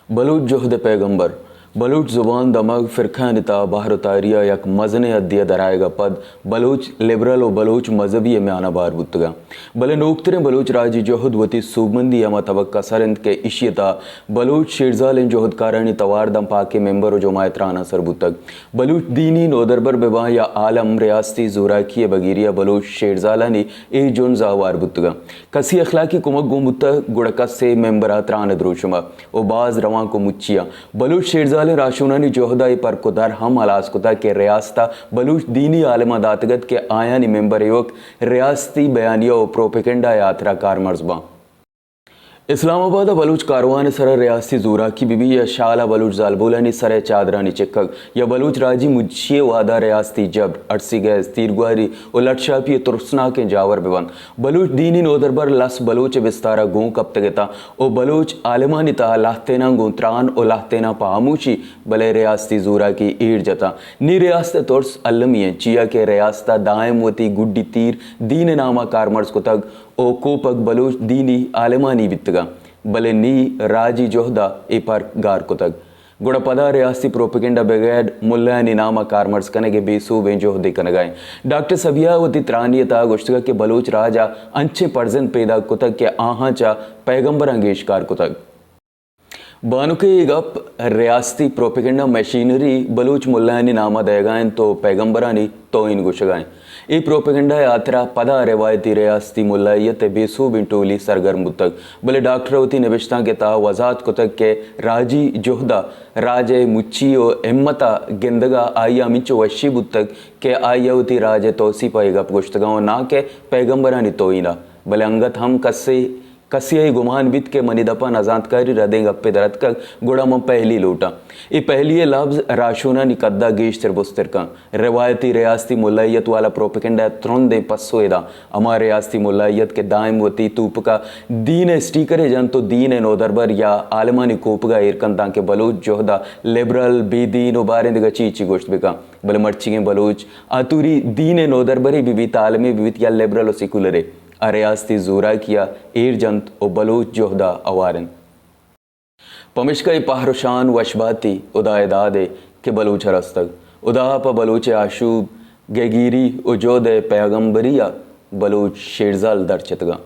बलूच जोहद पैगंबर बलूच ज़ुबान दमग फ़िरक़ा निता बाहर तारिया यक मज़ने अद्दिया दराएगा पद बलूच लिबरल और बलूच मजहबी में आना बार बुतगा भले नोकतरे बलूच राजी जोहद वती सूबमंदी यमा तवक्का सरंद के इशियता बलूच शेरजाल जोहद कारणी तवार दम पाके मेंबर और जमायत राना सर बुतग बलूच दीनी नोदरबर बेबा या आलम रियासती ज़ुराकी बगीरिया बलूच शेरजालानी ए जोन जावार बुतगा कसी अखलाकी कुमक गुमुत्ता गुड़का से मेंबरात रान द्रोशुमा ओ बाज रवां को मुच्चिया बलूच शेरजाल राशुनानी जोहदा पर कुदर हम अलास्कुता के रियासता बलूच दीनी आलमा दातगत के आयानी मेंबर योग रियासती बयानिया और प्रोपेगेंडा यात्रा कार मर्जबा इस्लामाबाद बलूच कारवान सर रियासती ज़ूरा की बीबी या शाला बलूच जालबोलानी सर चादरानी चिक्कक या बलूच राजी मुझे वादा रियासती जब अरसी गैस तीरगुआरी और लटशापी तुरसना के जावर बेबंद बलूच दीनी नोदरबर लस बलूच विस्तारा गूँ कब तगता और बलूच आलमानी ता लाहतेना गुंत्रान और लाहतेना पामूची भले रियासती ज़ूरा की ईड़ जता नी रियासत तुर्स अलमिय चिया के रियासता दायम वती गुड्डी तीर दीन नामा कारमर्स को तक ओ कोपक बलूच दीनी आलमानी बितगा भले नी राजी जोहदा ए पर गार को तक गुड़ा पदा रियासती प्रोपेगेंडा बेगैड मुल्ला नामा कारमर्स कनेगे बेसू वे जोहदे कनगाए डॉक्टर सबिया वती त्रानियता गुश्तगा के बलूच राजा अंचे परजन पैदा कुतक के आहा चा पैगंबर अंगेशकार कुतक बानुके गप रियासती प्रोपेगेंडा मशीनरी बलूच मुल्लानी नामा देगाएं तो पैगंबरानी तो इन गुशगाएं ये प्रोपेगेंडा यात्रा पदा रिवायती रियासती मुल्लायत बेसू बिंटोली सरगर्म बुतक भले डॉक्टरवती निविश्ता के ता वजात कुतक के राजी जोहदा राजे मुच्ची और हिम्मता गेंदगा आया मिचो वशी बुतक के आयावती राजे तोसी पाएगा गुश्तगाओं ना के पैगंबरानी तोइना भले अंगत हम कसिया गुमान बित के मनीदपा नजातकारी रदें गप्पे दरत का गुड़ा में पहली लूटा ये पहली लफ्ज राशुना निकद्दा गेश तिरबुस्तर का रिवायती रियासती मुल्लायत वाला प्रोपेगेंडा त्रोन दे पस्सोएदा अमा रियासती मुल्लायत के दायम वती तूप का दीन स्टीकर जन तो दीन नोदरबर या आलमानी कोपगा इरकन तांके बलूच जोहदा लिबरल बेदीन उबारें गची गोश्त बिका बल मर्ची बलूच आतुरी दीन नोदरबरी बिबी तालमी बिबित या लिबरल और सिकुलरे रियासती ज़ूरा किया ईर जंत और बलूच जोहदा अवारन पमिश्का पहरशान वशबाती उदाय दादे के बलूच रस्तक उदा प बलूच आशूब गेगिरी उजोद पैगंबरिया बलूच शेरजाल दरचतगा।